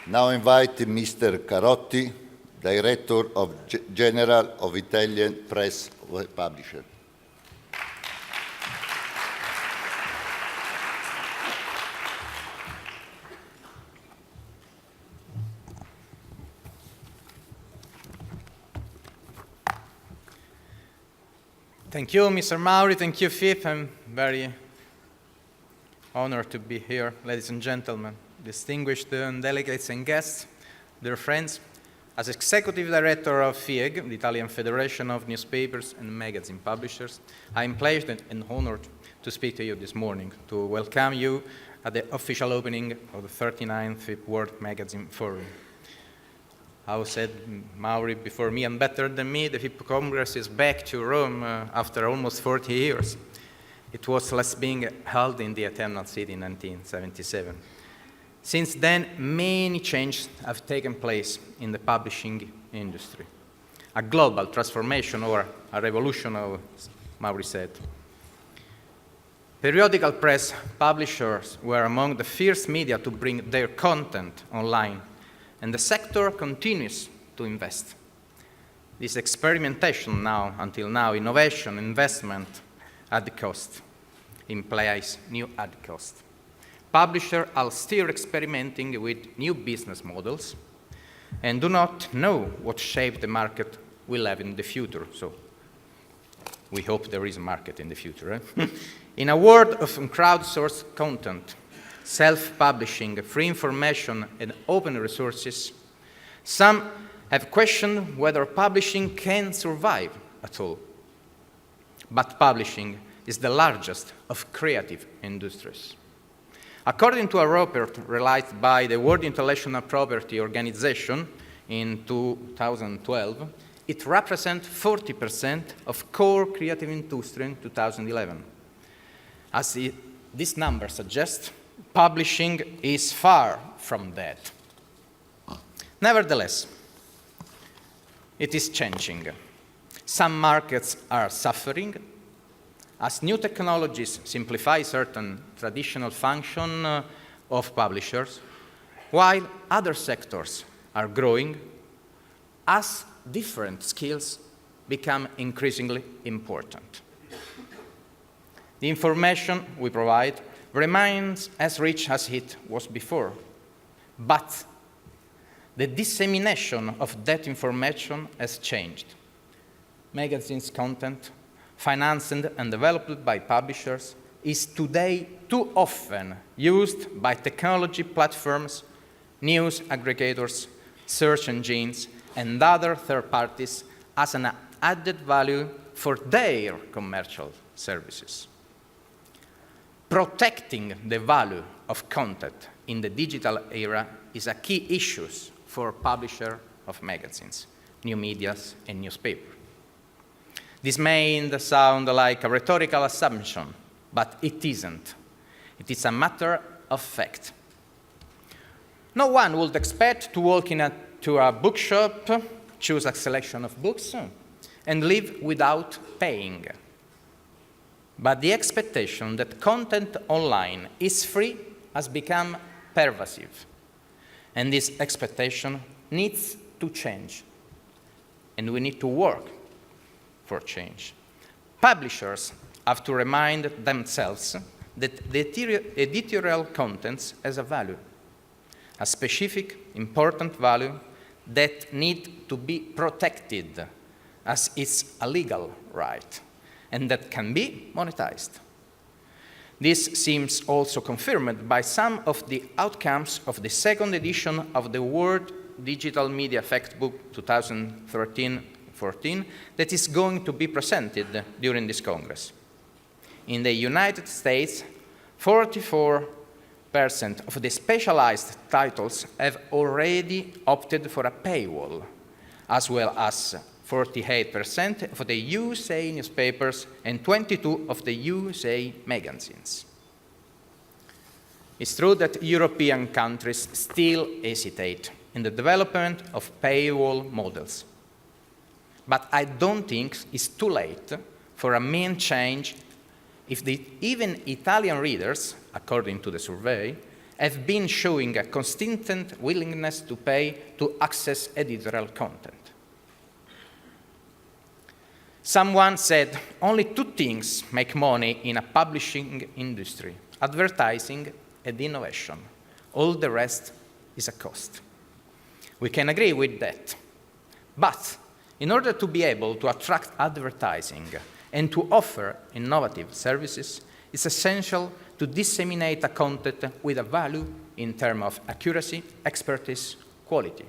Now invite Mr. Carotti, Director General of Italian Press Publisher. Thank you, Mr. Mauri. Thank you, FIPP. I'm very honored to be here, ladies and gentlemen, distinguished delegates and guests, dear friends. As Executive Director of FIEG, the Italian Federation of Newspapers and Magazine Publishers, I am pleased and honored to speak to you this morning, to welcome you at the official opening of the 39th FIPP World Magazine Forum. How said Mauri before me and better than me, the FIPP Congress is back to Rome after almost 40 years. It was last being held in the Eternal City in 1977. Since then, many changes have taken place in the publishing industry. A global transformation or a revolution, as Mauri said. Periodical press publishers were among the first media to bring their content online, and the sector continues to invest. This experimentation now, until now, innovation, investment at the cost, implies new add cost. Publishers are still experimenting with new business models and do not know what shape the market will have in the future. So we hope there is a market in the future. In a world of crowdsourced content, self-publishing, free information, and open resources, some have questioned whether publishing can survive at all. But publishing is the largest of creative industries. According to a report released by the World Intellectual Property Organization in 2012, it represents 40% of core creative industry in 2011. As this number suggests, publishing is far from dead. Nevertheless, it is changing. Some markets are suffering as new technologies simplify certain traditional functions of publishers, while other sectors are growing as different skills become increasingly important. The information we provide remains as rich as it was before, but the dissemination of that information has changed. Magazines' content, financed and developed by publishers, is today too often used by technology platforms, news aggregators, search engines, and other third parties as an added value for their commercial services. Protecting the value of content in the digital era is a key issue for publishers of magazines, new medias, and newspapers. This may sound like a rhetorical assumption, but it isn't. It is a matter of fact. No one would expect to walk into a bookshop, choose a selection of books, and leave without paying. But the expectation that content online is free has become pervasive. And this expectation needs to change. And we need to work for change. Publishers have to remind themselves that the editorial content has a value, a specific, important value that needs to be protected as it's a legal right, and that can be monetized. This seems also confirmed by some of the outcomes of the second edition of the World Digital Media Factbook 2013-14 that is going to be presented during this Congress. In the United States, 44% of the specialized titles have already opted for a paywall, as well as 48% of the USA newspapers and 22% of the USA magazines. It's true that European countries still hesitate in the development of paywall models. But I don't think it's too late for a main change if even Italian readers, according to the survey, have been showing a consistent willingness to pay to access editorial content. Someone said only two things make money in a publishing industry: advertising and innovation. All the rest is a cost. We can agree with that. But in order to be able to attract advertising and to offer innovative services, it's essential to disseminate a content with a value in terms of accuracy, expertise, quality.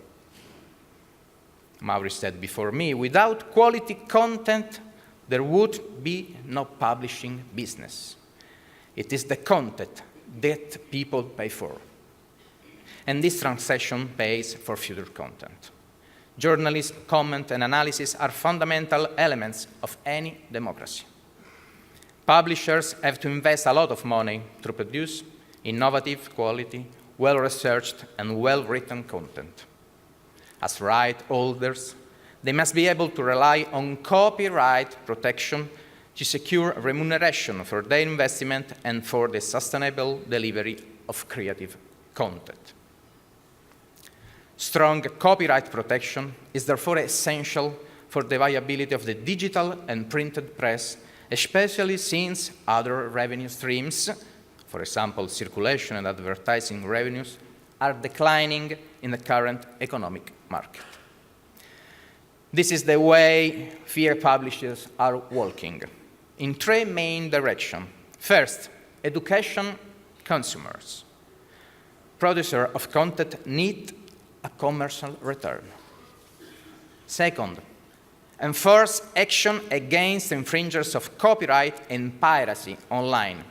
Mauri said before me, without quality content, there would be no publishing business. It is the content that people pay for. And this transaction pays for future content. Journalism, comment, and analysis are fundamental elements of any democracy. Publishers have to invest a lot of money to produce innovative, quality, well-researched, and well-written content. As right holders, they must be able to rely on copyright protection to secure remuneration for their investment and for the sustainable delivery of creative content. Strong copyright protection is therefore essential for the viability of the digital and printed press, especially since other revenue streams, for example, circulation and advertising revenues, are declining in the current economic market. This is the way FIPP publishers are walking, in three main directions. First, education consumers. Producers of content need a commercial return. Second, enforce action against infringers of copyright and piracy online.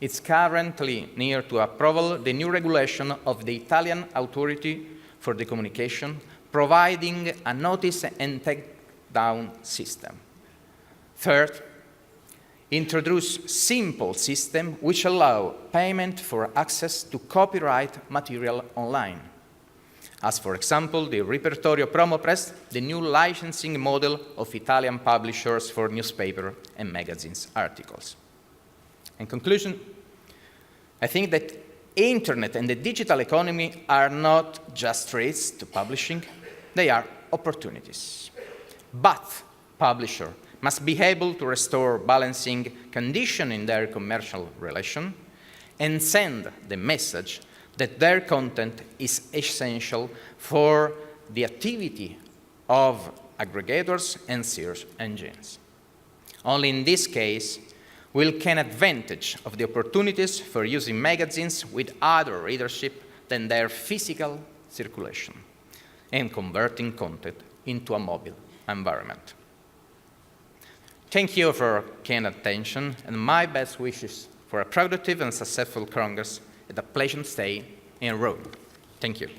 It's currently near to approval the new regulation of the Italian Authority for the Communication, providing a notice and take-down system. Third, introduce simple system which allow payment for access to copyright material online, as for example the Repertorio Promo Press, the new licensing model of Italian publishers for newspaper and magazines articles. In conclusion, I think that internet and the digital economy are not just threats to publishing, they are opportunities. But publishers must be able to restore balancing condition in their commercial relation and send the message that their content is essential for the activity of aggregators and search engines. Only in this case will can advantage of the opportunities for using magazines with other readership than their physical circulation and converting content into a mobile environment. Thank you for kind attention and my best wishes for a productive and successful Congress and a pleasant stay in Rome. Thank you.